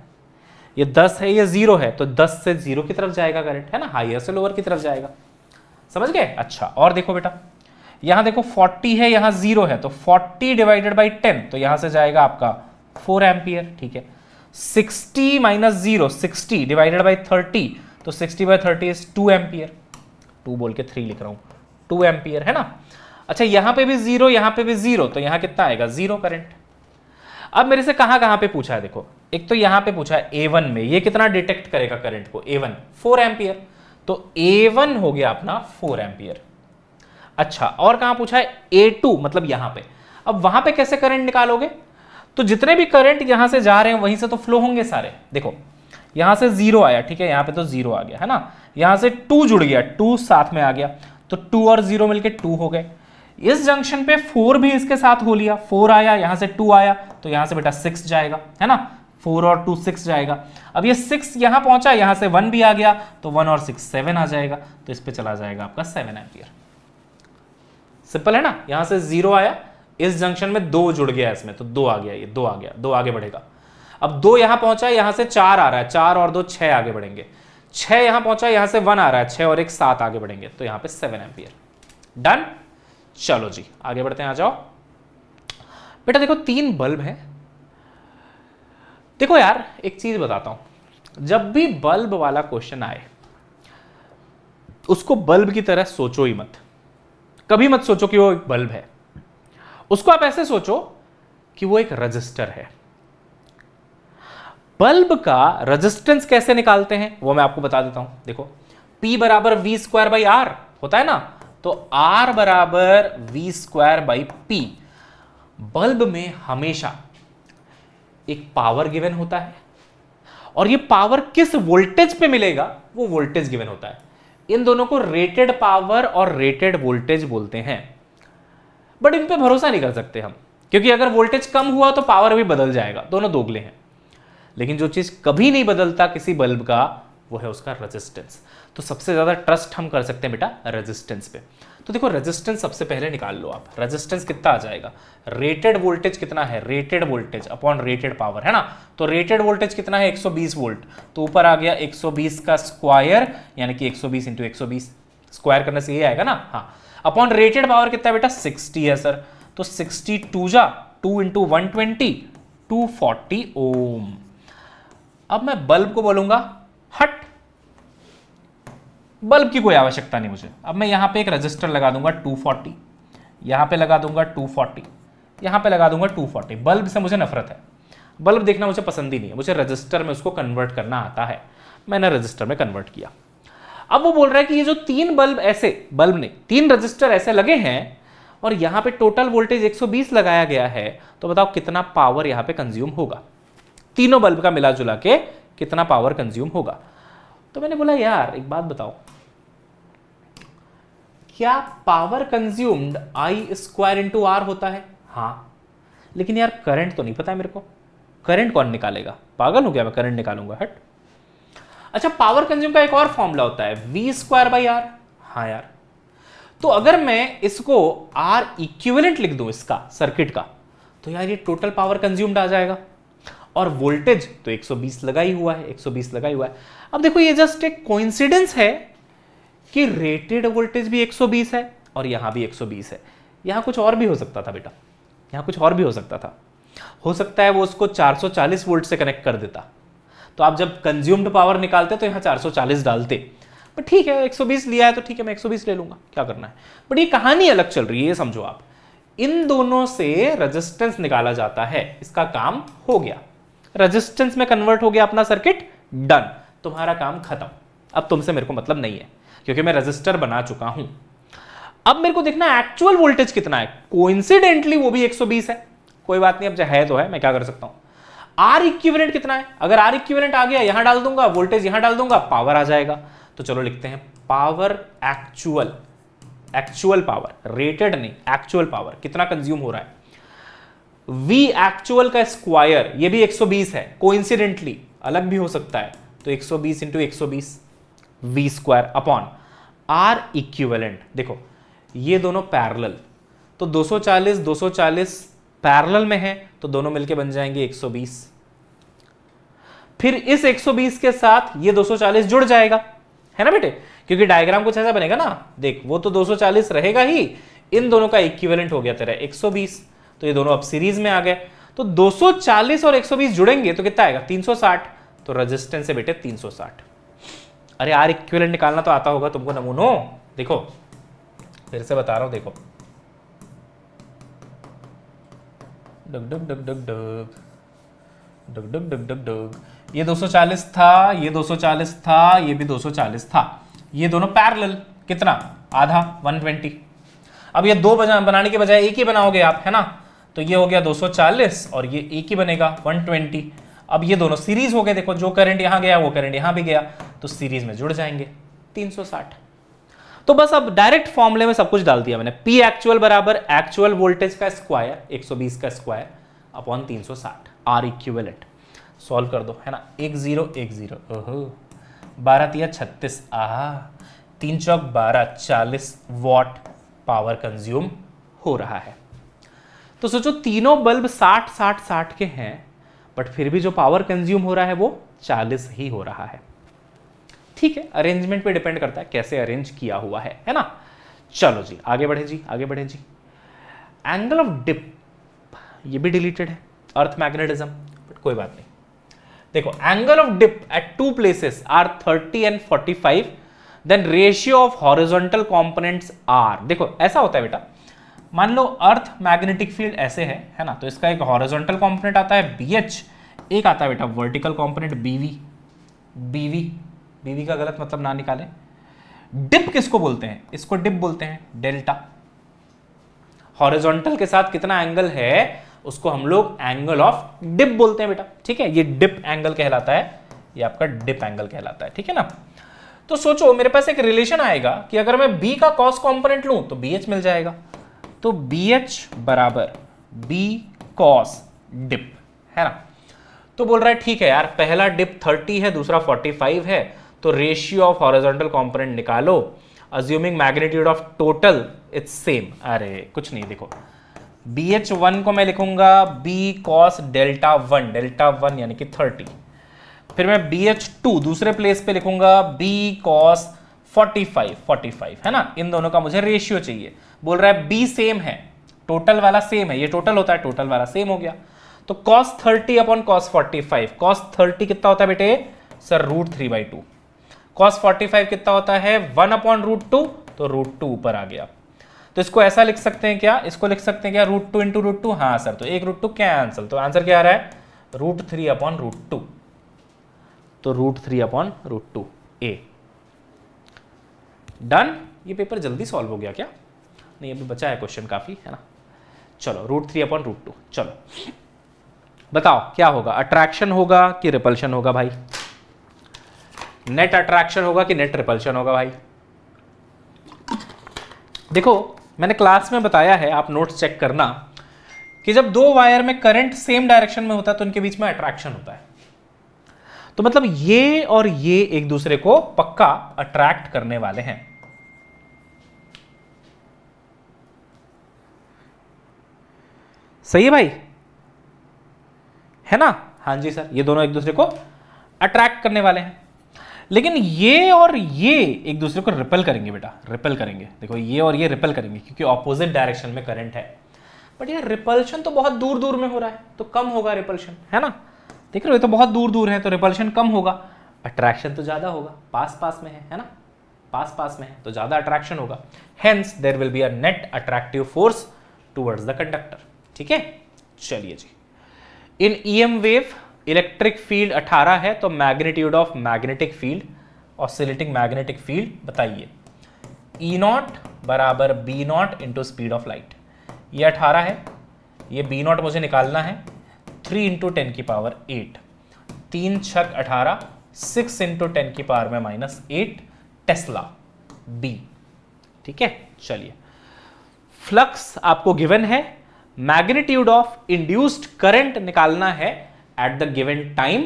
ये 10 है ये 0 है, तो 10 से 0 की तरफ जाएगा करंट, है ना, हायर से लोअर की तरफ जाएगा। समझ गए? अच्छा, और देखो बेटा, यहां देखो 40 है, यहां 0 है, तो 40 डिवाइडेड बाई 10, तो यहां से जाएगा आपका 4 एम्पियर। ठीक है, 60 माइनस 0, 60 डिवाइडेड बाई 30, तो 60 बाई 30 इज 2 एम्पियर। 2 बोल के 3 लिख रहा हूं, 2 एम्पियर, है ना। अच्छा, यहां पे भी 0, यहां पे भी 0, तो यहां कितना आएगा? 0 करंट। अब मेरे से कहां पे पूछा है, देखो, एक तो यहां पे पूछा है A1 में, ये कितना डिटेक्ट करेगा करंट को? A1 4 एम्पियर, तो A1 हो गया अपना 4 एम्पियर। अच्छा, और कहां पूछा है? A2, मतलब यहां पे। अब वहां पे कैसे करंट निकालोगे? तो जितने भी करंट यहां से जा रहे हैं वहीं से तो फ्लो होंगे सारे। देखो, यहां से 0 आया, ठीक है, यहां पे तो 0 आ गया, है ना, यहां से 2 जुड़ गया, 2 साथ में आ गया, तो 2 और 0 मिलके 2 हो गए। इस जंक्शन पे 4 भी इसके साथ हो लिया, 4 आया, यहां से 2 आया, तो यहां से बेटा 6 जाएगा, है ना, 4 और 2 6 जाएगा। अब ये 6 यहां पहुंचा, यहां से 1 भी आ गया, तो 1 और 6 7 आ जाएगा, तो इस पे चला जाएगा आपका 7 एम्पियर। सिंपल है ना। यहां से 0 आया, इस जंक्शन में 2 जुड़ गया इसमें, तो 2 आ गया, ये 2 आ गया, 2 आगे बढ़ेगा। अब 2 यहां पहुंचा, यहां से 4 आ रहा है, 4 और 2 6 आगे बढ़ेंगे, 6 यहां पहुंचा, यहां से 1 आ रहा है, 6 और 1 7 आगे बढ़ेंगे, तो यहां पे 7 एम्पियर। डन। चलो जी आगे बढ़ते हैं, आ जाओ बेटा। देखो 3 बल्ब है। देखो यार, एक चीज बताता हूं, जब भी बल्ब वाला क्वेश्चन आए उसको बल्ब की तरह सोचो ही मत, कभी मत सोचो कि वो एक बल्ब है, उसको आप ऐसे सोचो कि वो एक रजिस्टर है। बल्ब का रेजिस्टेंस कैसे निकालते हैं वो मैं आपको बता देता हूं। देखो, P बराबर V स्क्वायर बाई R होता है ना, तो R बराबर V square by P। Bulb में हमेशा एक पावर गिवन होता है, और ये पावर किस वोल्टेज पे मिलेगा वो वोल्टेज गिवन होता है। इन दोनों को रेटेड पावर और रेटेड वोल्टेज बोलते हैं, बट इन पे भरोसा नहीं कर सकते हम, क्योंकि अगर वोल्टेज कम हुआ तो पावर भी बदल जाएगा, दोनों दोगले हैं। लेकिन जो चीज कभी नहीं बदलता किसी बल्ब का, वो है उसका रेजिस्टेंस। तो सबसे ज्यादा ट्रस्ट हम कर सकते हैं बेटा रेजिस्टेंस पे। तो देखो, रेजिस्टेंस सबसे पहले निकाल लो आप। रेजिस्टेंस कितना आ जाएगा? रेटेड वोल्टेज कितना है? Rated voltage upon rated power, है ना। तो रेटेड वोल्टेज कितना है? 120 वोल्ट, तो ऊपर आ गया 120 का स्क्वायर, यानी कि 120 इंटू 120, स्क्वायर करने से ये आएगा ना, हाँ। अपॉन रेटेड पावर कितना है बेटा? 60 है सर, तो 62 जा 2 इंटू 120, 240 ओम। अब मैं बल्ब को बोलूंगा हट, बल्ब की कोई आवश्यकता नहीं मुझे। अब मैं यहां पे एक रजिस्टर लगा दूंगा 240, यहां पे लगा दूंगा 240, यहां पे लगा दूंगा 240। बल्ब से मुझे नफरत है, बल्ब देखना मुझे पसंद ही नहीं है, मुझे रजिस्टर में उसको कन्वर्ट करना आता है। मैंने रजिस्टर में कन्वर्ट किया। अब वो बोल रहा है कि ये जो 3 बल्ब ऐसे, बल्ब नहीं 3 रजिस्टर ऐसे लगे हैं और यहां पे टोटल वोल्टेज 120 लगाया गया है, तो बताओ कितना पावर यहां पे कंज्यूम होगा? तीनों बल्ब का मिला जुला के कितना पावर कंज्यूम होगा? तो मैंने बोला यार एक बात बताओ, क्या power consumed I square into R होता है? हाँ, लेकिन यार करंट तो नहीं पता है मेरे को, करंट कौन निकालेगा? पागल हो गया मैं, करंट निकालूंगा? हट। अच्छा, पावर कंज्यूम का एक और फॉर्मूला होता है V स्क्वायर बाई R। हाँ यार, तो अगर मैं इसको R इक्विवेलेंट लिख दूं इसका सर्किट का, तो यार ये टोटल पावर कंज्यूम्ड आ जाएगा, और वोल्टेज तो 120 लगा ही हुआ है, 120 लगा ही हुआ है। अब देखो, ये जस्ट एक कोइंसिडेंस है कि रेटेड वोल्टेज भी 120 है और यहां भी 120 है। यहां कुछ और भी हो सकता था बेटा, यहां कुछ और भी हो सकता था। हो सकता है वो उसको 440 वोल्ट से कनेक्ट कर देता, तो आप जब कंज्यूम्ड पावर निकालते तो यहां 440 डालते। बट ठीक है, 120 लिया है तो ठीक है, मैं 120 ले लूंगा, क्या करना है। बट ये कहानी अलग चल रही है, ये समझो आप। इन दोनों से रेजिस्टेंस निकाला जाता है, इसका काम हो गया, रेजिस्टेंस में कन्वर्ट हो गया अपना सर्किट, डन, तुम्हारा काम खत्म। अब तुमसे मेरे को मतलब नहीं है, क्योंकि मैं रेजिस्टर बना चुका हूं। अब मेरे को देखना है एक्चुअल वोल्टेज कितना है। कोइंसिडेंटली वो भी 120 है, कोई बात नहीं, अब है तो है, मैं क्या कर सकता हूं। आर इक्विवेलेंट कितना है? अगर आर इक्विवेलेंट आ गया, यहां डाल दूंगा वोल्टेज, यहां डाल दूंगा पावर आ जाएगा। तो चलो लिखते हैं power actual, actual power, rated नहीं, एक्चुअल पावर कितना कंज्यूम हो रहा है। V एक्चुअल का स्क्वायर, ये भी 120 है, कोइंसिडेंटली अलग भी हो सकता है, तो 120 into 120 V square upon R equivalent. देखो ये दोनों पैरेलल, तो 240 240 पैरेलल में है, तो दोनों मिलके बन जाएंगे 120, फिर इस 120 के साथ ये 240 जुड़ जाएगा, है ना बेटे, क्योंकि डायग्राम कुछ ऐसा बनेगा ना, देख वो तो 240 रहेगा ही, इन दोनों का इक्विवेलेंट हो गया तेरा 120, तो ये दोनों अब सीरीज में आ गए, तो 240 और 120 जुड़ेंगे तो कितना आएगा 360, तो रेजिस्टेंस है बेटे 360। अरे यार इक्विवेलेंट निकालना तो आता होगा तुमको नमूनो, देखो फिर से बता रहा हूं, देखो डग डग डग डग डग डग डग डग डग डग, ये 240 था, ये 240 था, ये भी 240 था, ये दोनों पैरेलल, कितना आधा 120। अब ये दो बनाने के बजाय एक ही बनाओगे आप, है ना, तो ये हो गया 240 और ये एक ही बनेगा 120। अब ये दोनों सीरीज हो गए, देखो जो करंट यहां गया वो करंट यहां भी गया, तो सीरीज में जुड़ जाएंगे 360। तो बस अब डायरेक्ट फॉर्मूले में सब कुछ डाल दिया मैंने, P एक्चुअल बराबर एक्चुअल वोल्टेज का स्क्वायर 120 का square upon 360 R equivalent. Solve कर दो, है ना, 1 0 1 0, ओहो 12 तिया 36, आहा 3 चौक 12, 40 वॉट पावर कंज्यूम हो रहा है। तो सोचो तीनों बल्ब 60 60 60 के हैं, बट फिर भी जो पावर कंज्यूम हो रहा है वो 40 ही हो रहा है। ठीक है, अरेंजमेंट पे डिपेंड करता है कैसे अरेंज किया हुआ है ना। चलो जी आगे बढ़े जी, आगे बढ़े जी। एंगल ऑफ डिप, ये भी डिलीटेड है, अर्थ मैग्नेटिज्म, बट कोई बात नहीं। देखो angle of dip at two places are 30 and 45, then ratio of horizontal components are. देखो ऐसा होता है बेटा, मान लो अर्थ मैग्नेटिक फील्ड ऐसे है ना, तो इसका एक हॉरिजॉन्टल कंपोनेंट आता है BH, एक आता है बेटा वर्टिकल कंपोनेंट BV का गलत मतलब ना निकाले। डिप किसको बोलते हैं, इसको डिप बोलते हैं, डेल्टा। हॉरिजॉन्टल के साथ कितना एंगल है उसको हम लोग एंगल ऑफ डिप बोलते हैं बेटा, ठीक है, ये डिप एंगल कहलाता है, ये आपका डिप एंगल कहलाता है, ठीक है ना। तो सोचो मेरे पास एक रिलेशन आएगा कि अगर मैं B का कॉस कंपोनेंट लूं तो BH मिल जाएगा, तो BH बराबर B कॉस डिप, है ना। तो बोल रहा है ठीक है यार, पहला डिप 30 है, दूसरा 45 है, तो रेशियो ऑफ हॉरिजॉन्टल कंपोनेंट निकालो, assuming magnitude of total it's same. अरे कुछ नहीं, देखो BH1 को मैं लिखूंगा B cos डेल्टा 1 यानी कि 30, फिर मैं BH2 दूसरे प्लेस पे लिखूंगा B cos 45, है ना। इन दोनों का मुझे रेशियो चाहिए, बोल रहा है B सेम है, टोटल वाला सेम है, ये टोटल होता है, टोटल वाला सेम हो गया, तो cos 30 अपॉन cos 45, cos 30 कितना होता है बेटे सर √3/2, cos 45 कितना होता है 1 अपॉन √2, तो √2 ऊपर आ गया। तो इसको ऐसा लिख सकते हैं क्या, इसको लिख सकते हैं क्या √2 इंटू √2, हाँ सर, तो एक √2 कैंसल, तो आंसर क्या आ रहा है √3 अपॉन √2, तो √3 अपॉन √2 A। डन, ये पेपर जल्दी सॉल्व हो गया क्या, नहीं अभी बचा है क्वेश्चन काफी, है ना। चलो √3 अपॉन √2, चलो बताओ क्या होगा, अट्रैक्शन होगा कि रिपल्शन होगा भाई, नेट अट्रैक्शन होगा कि नेट रिपल्शन होगा भाई। देखो मैंने क्लास में बताया है, आप नोट्स चेक करना, कि जब दो वायर में करंट सेम डायरेक्शन में होता है तो उनके बीच में अट्रैक्शन होता है, तो मतलब ये और ये एक दूसरे को पक्का अट्रैक्ट करने वाले हैं। सही है भाई, है ना, हाँ जी सर, ये दोनों एक दूसरे को अट्रैक्ट करने वाले हैं, लेकिन ये और ये एक दूसरे को रिपेल करेंगे बेटा, रिपेल करेंगे। देखो ये और ये रिपेल करेंगे क्योंकि ऑपोजिट डायरेक्शन में करंट है, बट यार रिपल्शन तो बहुत दूर दूर में हो रहा है, तो कम होगा रिपल्शन, है ना। देख रहे हो, तो बहुत दूर दूर है तो रिपल्शन कम होगा, अट्रैक्शन तो ज्यादा होगा, पास पास में है ना, पास पास में है तो ज्यादा अट्रैक्शन होगा, hence there will be a net attractive force towards the conductor. ठीक है, चलिए जी। In EM wave electric field 18 है, तो magnitude of magnetic field, oscillating magnetic field बताइए। E0 बराबर B0 into speed of light, ये 18 है, ये B0 मुझे निकालना है, 3 इंटू 10 की पावर 8, 3 छक 18, 6 इंटू 10 की पावर में -8 टेस्ला B। ठीक है, चलिए फ्लक्स आपको गिवन है, मैग्नीट्यूड ऑफ इंड्यूस्ड करंट निकालना है एट द गिवन टाइम,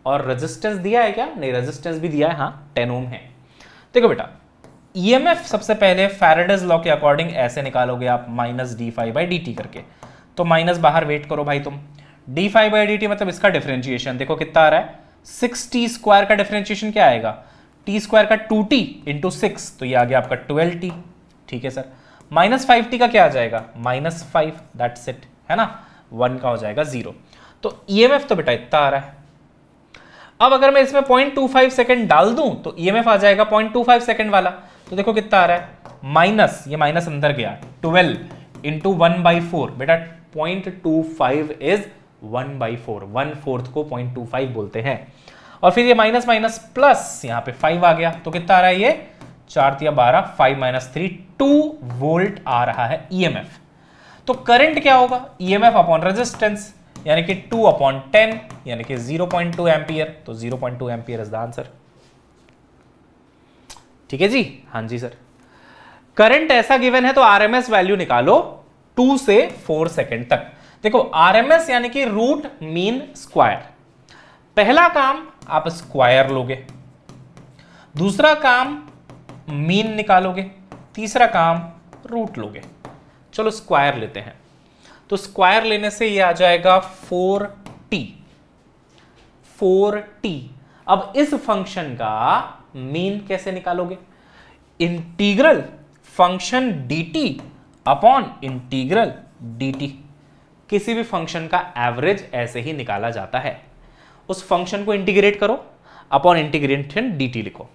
और रेजिस्टेंस दिया है क्या, नहीं रेजिस्टेंस भी दिया है, हाँ 10 ओम है। देखो बेटा ईएमएफ सबसे पहले फैराडेज लॉ के अकॉर्डिंग ऐसे निकालोगे आप -d∅dt करके, तो माइनस बाहर वेट करो भाई तुम, d∅dt मतलब इसका डिफरेंशिएशन देखो कितना आ रहा है 6t² का डिफरेंशिएशन क्या आएगा, t² का 2t इंटू 6, तो ये आ गया आपका 12t। ठीक है सर। -5t का क्या आ जाएगा, -5, दैट्स इट, है ना, 1 का हो जाएगा 0। तो ईएमएफ तो बेटा इतना आ रहा है। अब अगर मैं इसमें 0.25 सेकंड डाल दूं तो ईएमएफ आ जाएगा 0.25 सेकंड वाला। तो देखो कितना आ रहा है, माइनस, ये माइनस अंदर गया, 12 इंटू 1/4, बेटा 0.25 इज 1/4, 1/4 को 0.25 बोलते हैं। और फिर ये माइनस माइनस प्लस, यहां पे 5 आ गया, तो कितना आ रहा है ये 4 या 12, 5 - 3, 2 वोल्ट आ रहा है ईएमएफ। तो करंट क्या होगा, ईएमएफ अपॉन रेजिस्टेंस, यानी कि 2/10 यानी कि 0.2 एम्पियर। तो 0.2 एम्पियर इज द आंसर। ठीक है जी, हाँ जी सर। करंट ऐसा गिवन है तो आरएमएस वैल्यू निकालो 2 से 4 सेकंड तक। देखो आरएमएस यानी कि रूट मीन स्क्वायर। पहला काम आप स्क्वायर लोगे, दूसरा काम मीन निकालोगे, तीसरा काम रूट लोगे। चलो स्क्वायर लेते हैं, तो स्क्वायर लेने से ये आ जाएगा 4t। अब इस फंक्शन का मीन कैसे निकालोगे, integral function dt upon integral dt। किसी भी फंक्शन का एवरेज ऐसे ही निकाला जाता है। उस फंक्शन को इंटीग्रेट करो, अपॉन इंटीग्रेशन dt लिखो,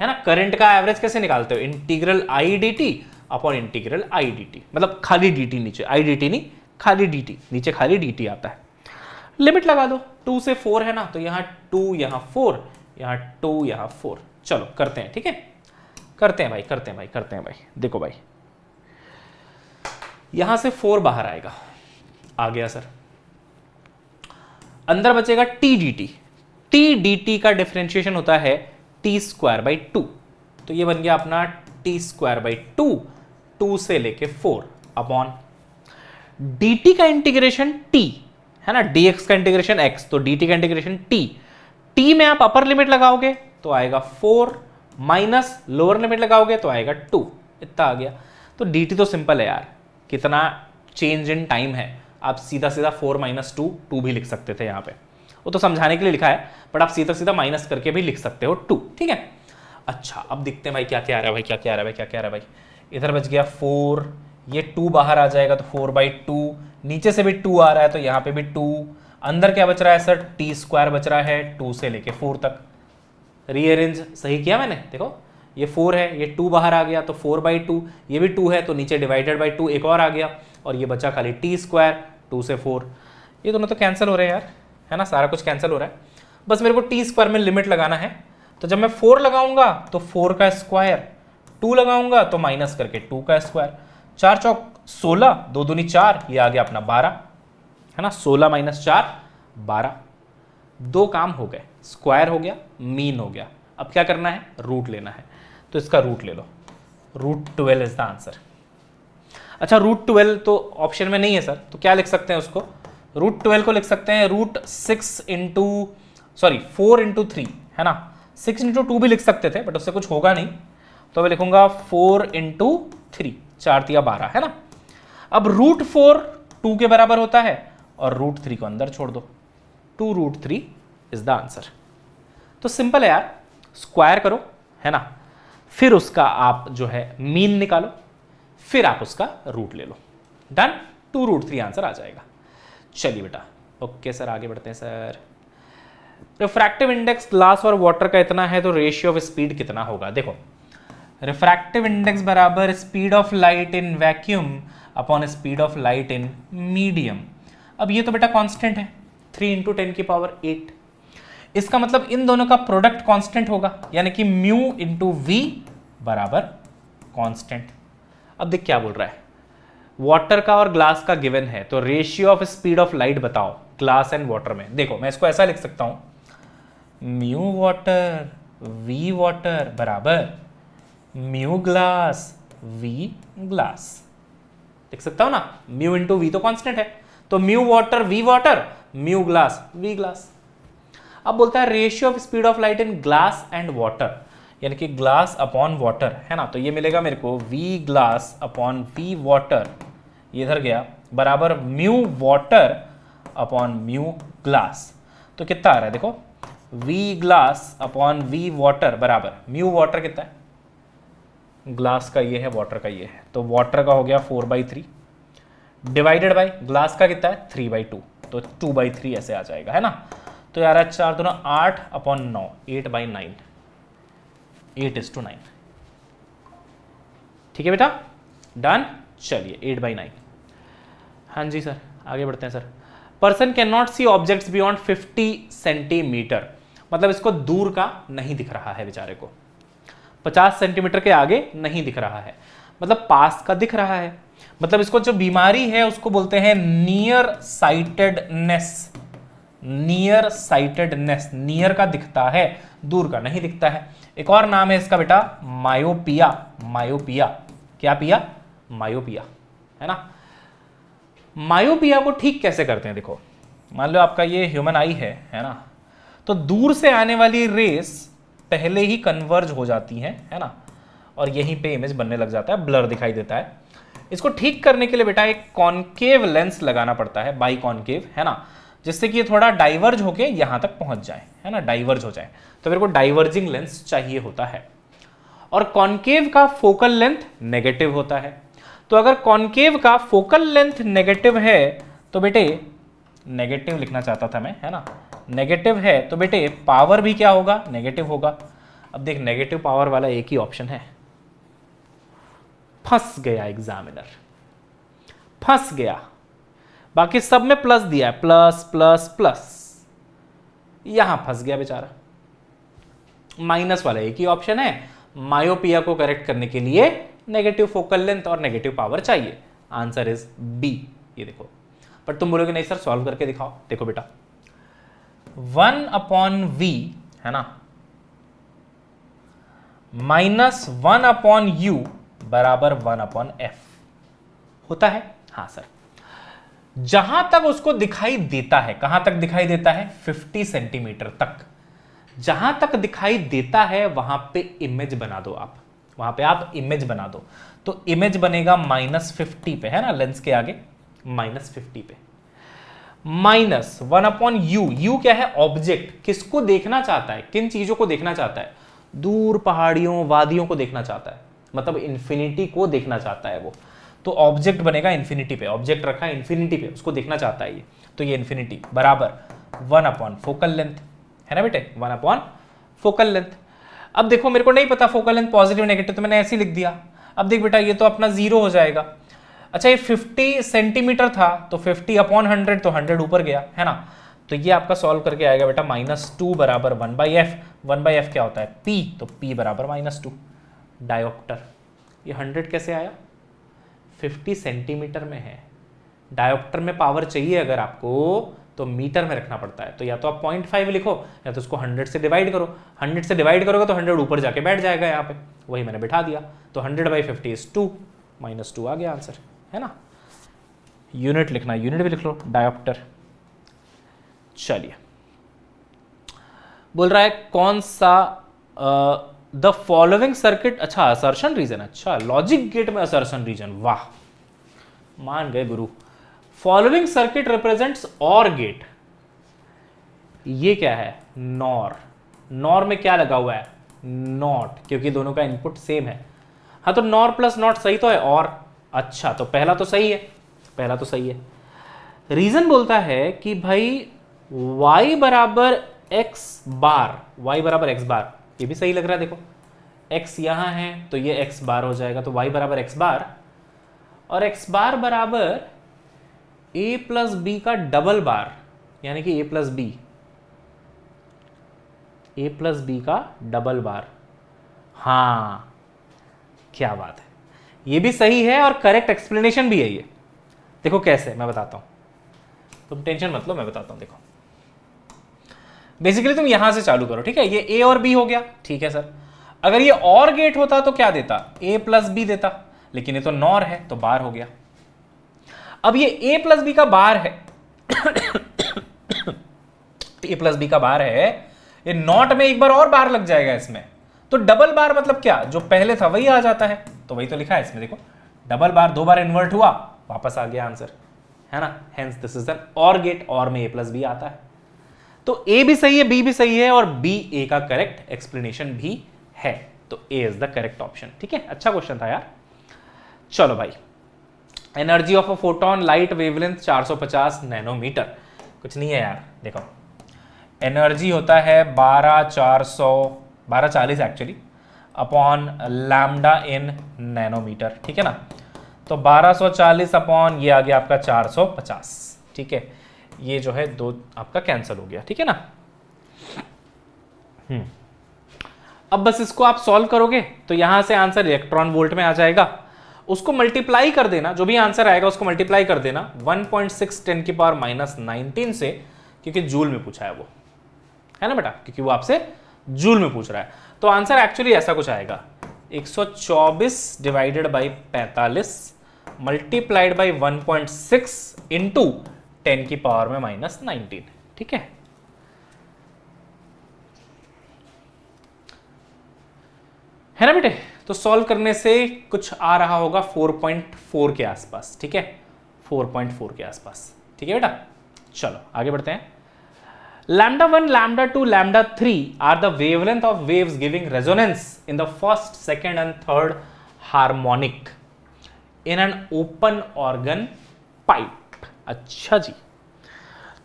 है ना। करंट का एवरेज कैसे निकालते हो, integral i dt upon integral i dt, मतलब खाली dt नीचे, i dt नहीं, खाली dt नीचे, खाली dt आता है। लिमिट लगा दो, 2 से 4 है ना, तो यहां 2, यहां 4, यहां 2, यहां 4। चलो करते हैं, ठीक है, करते हैं भाई। देखो भाई, यहां से 4 बाहर आएगा, आ गया सर। अंदर बचेगा t का डिफरेंशिएशन होता है t²/2, तो ये बन गया अपना t²/2, 2 से लेके 4 अपॉन dt का इंटीग्रेशन t, है ना, dx का इंटीग्रेशन x, तो dt का इंटीग्रेशन t में आप अपर लिमिट लगाओगे तो आएगा 4, माइनस लोअर लिमिट लगाओगे तो आएगा 2, इतना आ गया। तो dt तो सिंपल है यार, कितना चेंज इन टाइम है, आप सीधा 4 - 2 भी लिख सकते थे यहाँ पे, वो तो समझाने के लिए लिखा है, बट आप सीधा माइनस करके भी लिख सकते हो 2, ठीक है। अच्छा अब दिखते हैं भाई क्या क्या आ रहा है भाई, इधर बच गया 4, ये 2 बाहर आ जाएगा तो 4/2, नीचे से भी 2 आ रहा है तो यहाँ पे भी 2, अंदर क्या बच रहा है सर, t² बच रहा है 2 से लेके 4 तक। रीअरेंज सही किया मैंने, देखो ये 4 है, ये 2 बाहर आ गया तो 4/2, ये भी 2 है तो नीचे /2 एक और आ गया, और ये बचा खाली t², 2 से 4। ये दोनों तो कैंसिल हो रहे हैं यार, है ना, सारा कुछ कैंसिल हो रहा है। बस मेरे को t² में लिमिट लगाना है, तो जब मैं 4 लगाऊंगा तो 4 का स्क्वायर, 2 लगाऊंगा तो माइनस करके 2 का स्क्वायर, 4 चौक 16, 2 दूनी 4, ये आ गया अपना 12, है ना, 16 - 4 12। 2 काम हो गए, स्क्वायर हो गया, मीन हो गया। अब क्या करना है, रूट लेना है, तो इसका रूट ले लो, √12 इज द आंसर। अच्छा √12 तो ऑप्शन में नहीं है सर, तो क्या लिख सकते हैं उसको, √12 को लिख सकते हैं √4 × 3, है ना, 6 × 2 भी लिख सकते थे बट उससे कुछ होगा नहीं, तो मैं लिखूंगा 4 × 3, 4 या 12, है ना। अब √4 2 के बराबर होता है और √3 को अंदर छोड़ दो, 2√3 इज द आंसर। तो सिंपल है यार, स्क्वायर करो, है ना, फिर उसका आप जो है मीन निकालो, फिर आप उसका रूट ले लो, डन, 2√3 आंसर आ जाएगा। चलिए बेटा, ओके सर, आगे बढ़ते हैं सर। रिफ्रैक्टिव इंडेक्स ग्लास और वाटर का इतना है तो रेशियो ऑफ स्पीड कितना होगा। देखो रिफ्रैक्टिव इंडेक्स बराबर speed of light in vacuum upon speed of light in medium. अब ये तो बेटा कांस्टेंट है, 3 × 10⁸। इसका मतलब इन दोनों का प्रोडक्ट कांस्टेंट होगा, यानी कि म्यू × v बराबर कांस्टेंट। अब देख क्या बोल रहा है, वाटर का और ग्लास का गिवन है, तो ratio of speed of light बताओ ग्लास एंड वाटर में। देखो मैं इसको ऐसा लिख सकता हूं, म्यू वाटर v वाटर बराबर म्यू ग्लास v ग्लास, लिख सकता हूं ना, म्यू × v तो कांस्टेंट है, तो mu water v water, mu glass v glass. अब बोलता है ratio of speed of light in glass and water, यानी कि ग्लास अपॉन वाटर, है ना, तो ये मिलेगा मेरे को v glass upon v water, ये इधर गया, बराबर mu water upon mu glass. तो कितना आ रहा है देखो, V glass upon V water बराबर म्यू वाटर कितना है, ग्लास का ये है, वाटर का ये है, तो वाटर का हो गया 4/3 डिवाइडेड बाई ग्लास का कितना है 3/2, तो 2/3 ऐसे आ जाएगा, है ना। तो यार 4 दोनों 8/9, 8/9, 8:9, ठीक है बेटा, डन। चलिए 8/9। हाँ जी सर, आगे बढ़ते हैं sir. Person can not see objects beyond 50 centimetre, मतलब इसको दूर का नहीं दिख रहा है बेचारे को, 50 सेंटीमीटर के आगे नहीं दिख रहा है, मतलब पास का दिख रहा है, मतलब इसको जो बीमारी है उसको बोलते हैं near sightedness. Near sightedness, near का दिखता है, दूर का नहीं दिखता है। एक और नाम है इसका बेटा मायोपिया। मायोपिया, क्या पिया, मायोपिया, है ना। मायोपिया को ठीक कैसे करते हैं, देखो मान लो आपका ये ह्यूमन आई है ना, तो दूर से आने वाली रेस पहले ही कन्वर्ज हो जाती है ना, और यहीं पे इमेज बनने लग जाता है, ब्लर दिखाई देता है। इसको ठीक करने के लिए बेटा एक कॉनकेव लेंस लगाना पड़ता है, बाई कॉनकेव, है ना, जिससे कि ये थोड़ा डाइवर्ज होके यहां तक पहुंच जाए, है ना, डाइवर्ज हो जाए, तो मेरे को डाइवर्जिंग लेंस चाहिए होता है। और कॉनकेव का फोकल लेंथ नेगेटिव होता है, तो अगर कॉनकेव का फोकल लेंथ नेगेटिव है तो बेटे, नेगेटिव लिखना चाहता था मैं, है ना, नेगेटिव है तो बेटे पावर भी क्या होगा, नेगेटिव होगा। अब देख नेगेटिव पावर वाला एक ही ऑप्शन है, फंस गया एग्जामिनर, फंस गया, बाकी सब में प्लस दिया है, प्लस प्लस प्लस, यहां फंस गया बेचारा। माइनस वाला एक ही ऑप्शन है, मायोपिया को करेक्ट करने के लिए नेगेटिव फोकल लेंथ और नेगेटिव पावर चाहिए, आंसर इज बी। ये देखो, पर तुम बोलोगे नहीं सर सॉल्व करके दिखाओ, देखो बेटा 1/v है ना माइनस 1/u बराबर 1/f होता है। हाँ सर, जहां तक उसको दिखाई देता है, कहां तक दिखाई देता है, 50 सेंटीमीटर तक, जहां तक दिखाई देता है वहां पे इमेज बना दो आप, वहां पे आप इमेज बना दो, तो इमेज बनेगा -50 पे, है ना, लेंस के आगे -50 पे, माइनस 1/u। u क्या है, ऑब्जेक्ट, किसको देखना चाहता है, किन चीजों को देखना चाहता है, दूर पहाड़ियों वादियों को देखना चाहता है, मतलब इंफिनिटी को देखना चाहता है वो, तो ऑब्जेक्ट बनेगा इंफिनिटी पे, ऑब्जेक्ट रखा है इंफिनिटी पे, उसको देखना चाहता है ये, तो ये इंफिनिटी बराबर 1/फोकल लेंथ, है ना बेटे, 1/फोकल लेंथ। अब देखो मेरे को नहीं पता फोकल लेंथ पॉजिटिव नेगेटिव, तो मैंने ऐसे ही लिख दिया। अब देख बेटा ये तो अपना 0 हो जाएगा। अच्छा ये 50 सेंटीमीटर था, तो 50/100, तो 100 ऊपर गया, है ना, तो ये आपका सॉल्व करके आएगा बेटा -2 बराबर 1/f। 1/f क्या होता है, p, तो p बराबर -2 डायोप्टर। ये 100 कैसे आया, 50 सेंटीमीटर में है, डायोप्टर में पावर चाहिए अगर आपको तो मीटर में रखना पड़ता है, तो या तो आप 0.5 लिखो या तो उसको 100 से डिवाइड करो, 100 से डिवाइड करोगे तो 100 ऊपर जाके बैठ जाएगा यहाँ पे, वही मैंने बिठा दिया, तो 100/50 इज 2, -2 आ गया आंसर, है ना। यूनिट लिखना, यूनिट भी लिख लो, डायोप्टर। चलिए बोल रहा है कौन सा द फॉलोइंग सर्किट, अच्छा असर्शन रीजन, अच्छा लॉजिक गेट में असर्शन रीजन, वाह मान गए गुरु। Following circuit represents OR gate, ये क्या है, नॉर, नॉर में क्या लगा हुआ है, नॉट, क्योंकि दोनों का इनपुट सेम है। हाँ तो नॉर प्लस नॉट सही तो है, और अच्छा तो पहला तो सही है, पहला तो सही है। रीजन बोलता है कि भाई y बराबर x बार, y बराबर x बार, ये भी सही लग रहा है, देखो x यहां है तो ये x बार हो जाएगा, तो y बराबर x बार, और x बार बराबर a प्लस बी का डबल बार, यानी कि a प्लस बी का डबल बार। हाँ क्या बात है, ये भी सही है और करेक्ट एक्सप्लेनेशन भी है ये। देखो कैसे, मैं बताता हूं, तुम टेंशन मत लो, मैं बताता हूं। देखो बेसिकली तुम यहां से चालू करो, ठीक है, ये a और b हो गया, ठीक है सर। अगर ये और गेट होता तो क्या देता, a प्लस बी देता, लेकिन ये तो नॉर है तो बार हो गया। अब ये a प्लस बी का बार है a प्लस बी का बार है, ये नॉट में एक बार और बार लग जाएगा इसमें, तो डबल बार मतलब क्या, जो पहले था वही आ जाता है, तो वही तो लिखा है इसमें, देखो डबल बार, 2 बार इन्वर्ट हुआ वापस आ गया आंसर, है ना, हेंस दिस इज एन और गेट, और में a प्लस बी आता है। तो ए भी सही है, बी भी सही है, और बी ए का करेक्ट एक्सप्लेनेशन भी है। तो A is the correct option. ठीक है, अच्छा क्वेश्चन था यार। चलो भाई, energy of a photon light wavelength 450 nanometre. कुछ नहीं है यार, देखो एनर्जी होता है 1240 actually upon lambda in nanometre. ठीक है ना, तो 1240 अपॉन ये आ गया आपका 450। ठीक है, ये जो है दो आपका कैंसिल हो गया। ठीक है ना, अब बस इसको आप सॉल्व करोगे तो यहां से आंसर इलेक्ट्रॉन वोल्ट में आ जाएगा। उसको मल्टीप्लाई कर देना, जो भी आंसर आएगा उसको मल्टीप्लाई कर देना 1.6 10 की पावर -19 से, क्योंकि जूल में पूछा है वो, है ना बेटा, क्योंकि वो आपसे जूल में पूछ रहा है। तो आंसर एक्चुअली ऐसा कुछ आएगा 124 divided by 45 multiplied by 1.6 into 10 की पावर में -19। ठीक है ना बेटे। तो सॉल्व करने से कुछ आ रहा होगा 4.4 के आसपास। ठीक है, 4.4 के आसपास। ठीक है बेटा, चलो आगे बढ़ते हैं। λ1, λ2, λ3 are the wavelength of waves giving resonance in the first, second and third harmonic in an open organ pipe। अच्छा जी,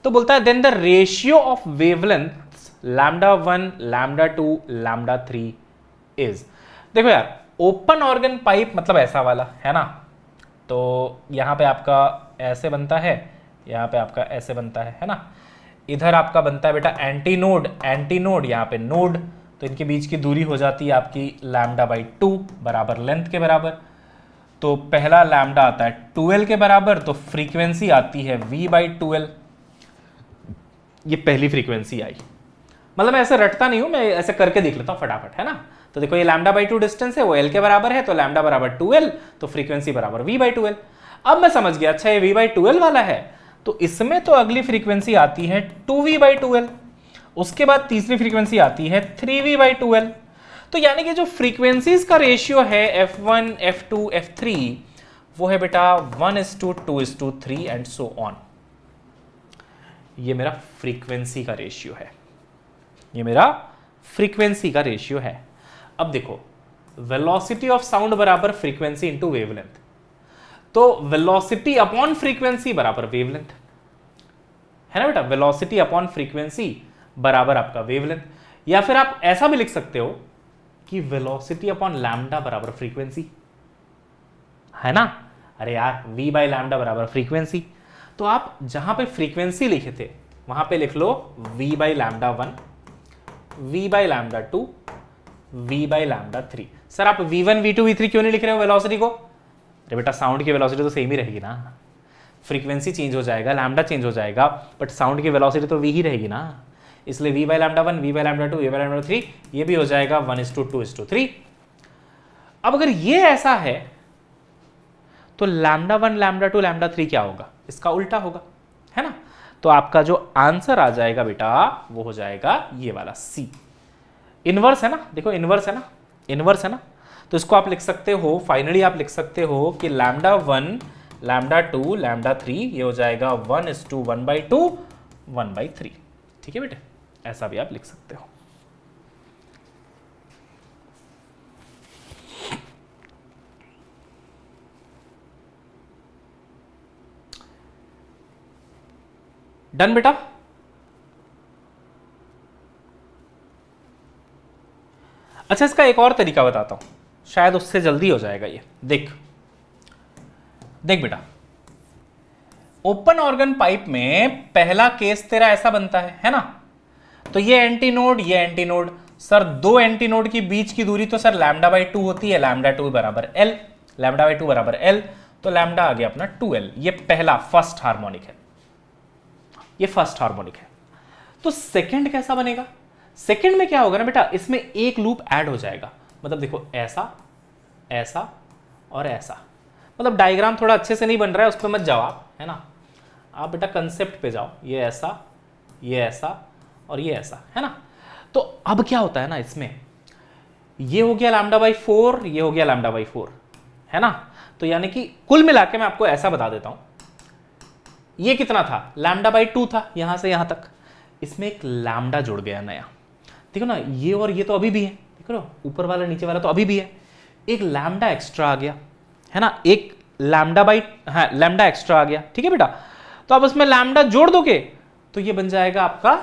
तो बोलता है then the ratio of wavelengths λ1, λ2, λ3 is। देखो यार, ओपन ऑर्गन पाइप मतलब ऐसा वाला है ना, तो यहां पे आपका ऐसे बनता है, यहां पे आपका ऐसे बनता है ना, इधर आपका बनता है बेटा एंटी नोड, एंटी नोड, यहाँ पे नोड, तो इनके बीच की दूरी हो जाती है आपकी λ/2 बराबर लेंथ के बराबर। तो पहला लैम्डा आता है 2L के बराबर, तो फ्रीक्वेंसी आती है V/2L। ये पहली फ्रीक्वेंसी आई, मतलब मैं ऐसे रटता नहीं हूं, मैं ऐसे करके देख लेता हूं फटाफट, है ना। तो देखो ये λ/2 डिस्टेंस है, वो L के बराबर है, तो लैम्डा बराबर 2L, तो फ्रीक्वेंसी बराबर V/2L। अब मैं समझ गया, अच्छा ये V/2L वाला है, तो इसमें तो अगली फ्रीक्वेंसी आती है 2V/2L, उसके बाद तीसरी फ्रीक्वेंसी आती है 3V/2L। तो यानी कि जो फ्रीक्वेंसीज का रेशियो है F1, F2, F3, वो है बेटा 1:2:3 एंड सो ऑन। ये मेरा फ्रीक्वेंसी का रेशियो है, ये मेरा फ्रीक्वेंसी का रेशियो है। अब देखो, वेलोसिटी ऑफ साउंड बराबर फ्रीक्वेंसी इंटू वेवलेंथ, तो वेलोसिटी अपॉन फ्रीक्वेंसी बराबर वेवलेंथ, है ना बेटा। वेलोसिटी अपॉन फ्रीक्वेंसी बराबर आपका वेवलेंथ, या फिर आप ऐसा भी लिख सकते हो कि वेलोसिटी अपॉन लैम्डा बराबर फ्रीक्वेंसी, है ना। अरे यार, V/λ बराबर फ्रीक्वेंसी, तो आप जहां पे फ्रीक्वेंसी लिखे थे वहां पे लिख लो V/λ1, V/λ2, V/λ3। सर आप V1, V2, V3 क्यों नहीं लिख रहे हो वेलोसिटी को? अरे बेटा, साउंड की वेलोसिटी तो सेम ही रहेगी ना, फ्रीक्वेंसी चेंज हो जाएगा, लैम्डा चेंज हो जाएगा, बट साउंड की वेलोसिटी तो V ही रहेगी ना। इसलिए V/λ1, V/λ2, V/λ3 ये भी हो जाएगा 1:2:3। अब अगर ये ऐसा है तो λ1, λ2, λ3 क्या होगा? इसका उल्टा होगा, है ना। तो आपका जो आंसर आ जाएगा बेटा वो हो जाएगा ये वाला C। इनवर्स है ना, देखो इनवर्स है ना, इनवर्स है ना। तो इसको आप लिख सकते हो, फाइनली आप लिख सकते हो कि λ1, λ2, λ3 ये हो जाएगा 1:1/2, 1/3। ठीक है बेटे, ऐसा भी आप लिख सकते हो। डन बेटा। अच्छा, इसका एक और तरीका बताता हूं, शायद उससे जल्दी हो जाएगा ये। देख देख बेटा, ओपन ऑर्गन पाइप में पहला केस तेरा ऐसा बनता है ना। तो ये एंटी नोड, ये एंटी नोड, सर दो एंटी नोड की बीच की दूरी तो सर λ/2 होती है, λ2 बराबर L, λ/2 बराबर L, तो लैम्डा आ गया अपना 2L। ये पहला फर्स्ट हार्मोनिक है, ये फर्स्ट हार्मोनिक है। तो सेकंड कैसा बनेगा? सेकंड में क्या होगा ना बेटा, इसमें एक लूप ऐड हो जाएगा, मतलब देखो ऐसा, ऐसा और ऐसा। मतलब डायग्राम थोड़ा अच्छे से नहीं बन रहा है, उस पर मत जाओ आप, है ना। आप बेटा कंसेप्ट पे जाओ, ये ऐसा, ये ऐसा और ये ऐसा, है ना। तो अब क्या होता है ना, इसमें ये हो गया λ/4, ये हो गया λ/4, है ना। तो यानी कि कुल मिला के मैं आपको ऐसा बता देता हूं, ये कितना था, λ/2 था यहां से यहां तक, इसमें एक लैम्डा जुड़ गया नया, देखो ना, ये और ये तो अभी भी है, देखो ना, ऊपर वाला नीचे वाला तो अभी भी है, एक लैम्डा एक्स्ट्रा आ गया है ना, एक लैम्डा बाई, हाँ लैम्डा एक्स्ट्रा आ गया, ठीक है बेटा। तो आप उसमें लैम्डा जोड़ दोगे तो ये बन जाएगा आपका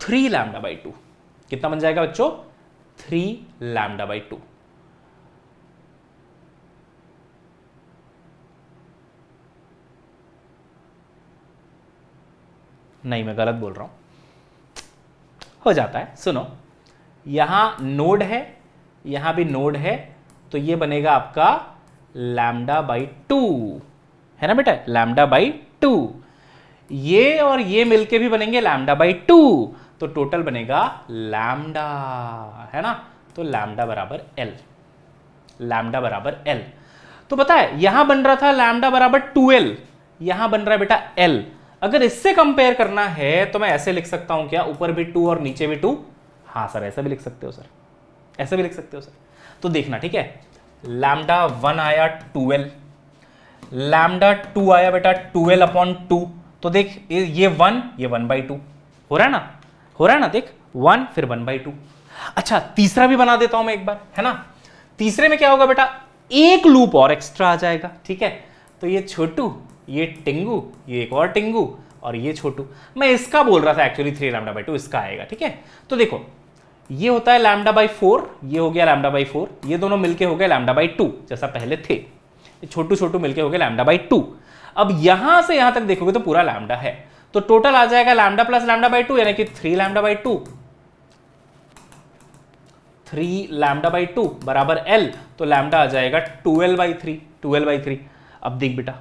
3 लैम्डा बाई 2। कितना बन जाएगा बच्चों? 3 लैम्डा बाई 2। नहीं, मैं गलत बोल रहा हूं, हो जाता है, सुनो, यहां नोड है, यहां भी नोड है, तो ये बनेगा आपका लैम्डा बाई 2, है ना बेटा, लैम्डा बाई 2। ये और ये मिलके भी बनेंगे लैम्डा बाई 2, तो टोटल बनेगा लैम्डा, है ना, तो लैम्डा बराबर एल, लैम्डा बराबर एल। तो पता है यहां बन रहा था लैम्डा बराबर 2l, यहां बन रहा है बेटा l। अगर इससे कंपेयर करना है तो मैं ऐसे लिख सकता हूं क्या, ऊपर भी 2 और नीचे भी 2? हाँ सर, ऐसा भी लिख सकते हो सर, ऐसा भी लिख सकते हो सर। तो देखना, ठीक है, लैम्डा 1 आया 2l, लैम्डा 2 आया बेटा 2l अपॉन 2, तो देख ये 1, ये 1/2 हो रहा है ना, हो रहा है ना, देख 1 फिर 1/2। अच्छा, तीसरा भी बना देता हूं मैं एक बार, है ना। तीसरे में क्या होगा बेटा, एक लूप और एक्स्ट्रा आ जाएगा, ठीक है, तो ये छोटू, ये टिंगू, ये एक और टिंगू, और ये छोटू। मैं इसका बोल रहा था एक्चुअली 3 लैम्डा बाई 2 इसका आएगा, ठीक है। तो देखो ये होता है लैम्डा बाई 4, ये हो गया लैम्डा बाई 4, ये दोनों मिलके हो गए लैम्डा बाई 2 जैसा पहले थे, छोटू छोटू मिलके हो गए लैम्डा बाई 2। अब यहां से यहां तक देखोगे तो पूरा लैम्डा है, तो टोटल आ जाएगा लैम्डा प्लस लैम्डा बाई 2 यानी कि 3 लैम्डा बाई 2, 3 लैम्डा बाई 2 बराबर एल, तो लैम्डा आ जाएगा 2l/3, 2l/3। अब देख बेटा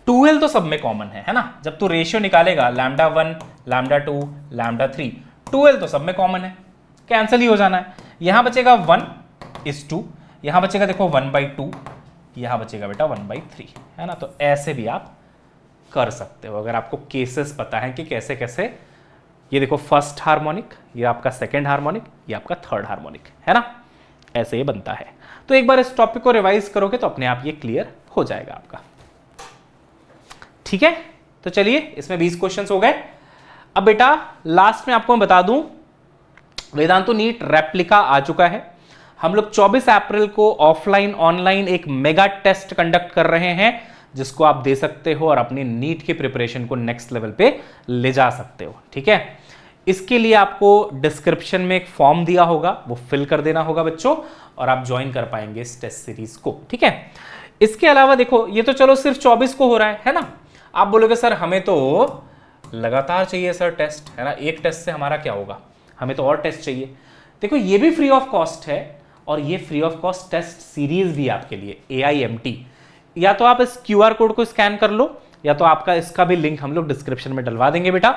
2l तो सब में कॉमन है ना, जब तू रेशियो निकालेगा लैम्डा 1, लैम्डा 2, लैम्डा 3, 2l तो सब में कॉमन है, कैंसिल ही हो जाना है। यहां बचेगा 1:2, यहां बचेगा देखो 1/2, यहां बचेगा बेटा 1/3, है ना। तो ऐसे भी आप कर सकते हो अगर आपको केसेस पता है कि कैसे कैसे, ये देखो फर्स्ट हार्मोनिक, ये आपका सेकंड हार्मोनिक, ये आपका थर्ड हार्मोनिक, है ना, ऐसे ये बनता है। तो एक बार इस टॉपिक को रिवाइज करोगे तो अपने आप ये क्लियर हो जाएगा आपका, ठीक है। तो चलिए, इसमें 20 क्वेश्चंस हो गए। अब बेटा लास्ट में आपको मैं बता दूं, वेदांतु नीट रेप्लिका आ चुका है। हम लोग 24 अप्रैल को ऑफलाइन ऑनलाइन एक मेगा टेस्ट कंडक्ट कर रहे हैं, जिसको आप दे सकते हो और अपनी नीट की प्रिपरेशन को नेक्स्ट लेवल पे ले जा सकते हो, ठीक है। इसके लिए आपको डिस्क्रिप्शन में एक फॉर्म दिया होगा, वो फिल कर देना होगा बच्चों, और आप ज्वाइन कर पाएंगे इस टेस्ट सीरीज को, ठीक है। इसके अलावा देखो, ये तो चलो सिर्फ 24 को हो रहा है ना। आप बोलोगे सर हमें तो लगातार चाहिए सर टेस्ट, है ना, एक टेस्ट से हमारा क्या होगा, हमें तो और टेस्ट चाहिए। देखो ये भी फ्री ऑफ कॉस्ट है, और ये free of cost test series भी आपके लिए AIMT, या तो आप इस QR कोड को स्कैन कर लो, या तो आपका इसका भी लिंक हम लोग डिस्क्रिप्शन में डलवा देंगे बेटा।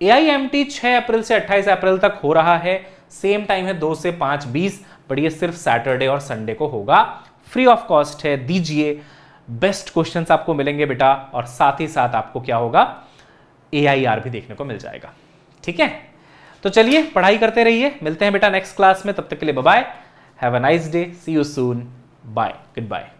AIMT 6 अप्रैल से 28 अप्रैल तक हो रहा है, सेम टाइम है 2 से 5:20, बट ये सिर्फ सैटरडे और संडे को होगा, फ्री ऑफ कॉस्ट है, दीजिए। बेस्ट क्वेश्चंस आपको मिलेंगे बेटा, और साथ ही साथ आपको क्या होगा, AIR भी देखने को मिल जाएगा, ठीक है। तो चलिए पढ़ाई करते रहिए, मिलते हैं बेटा नेक्स्ट क्लास में, तब तक के लिए bye bye, have a nice day, see you soon, bye, good bye.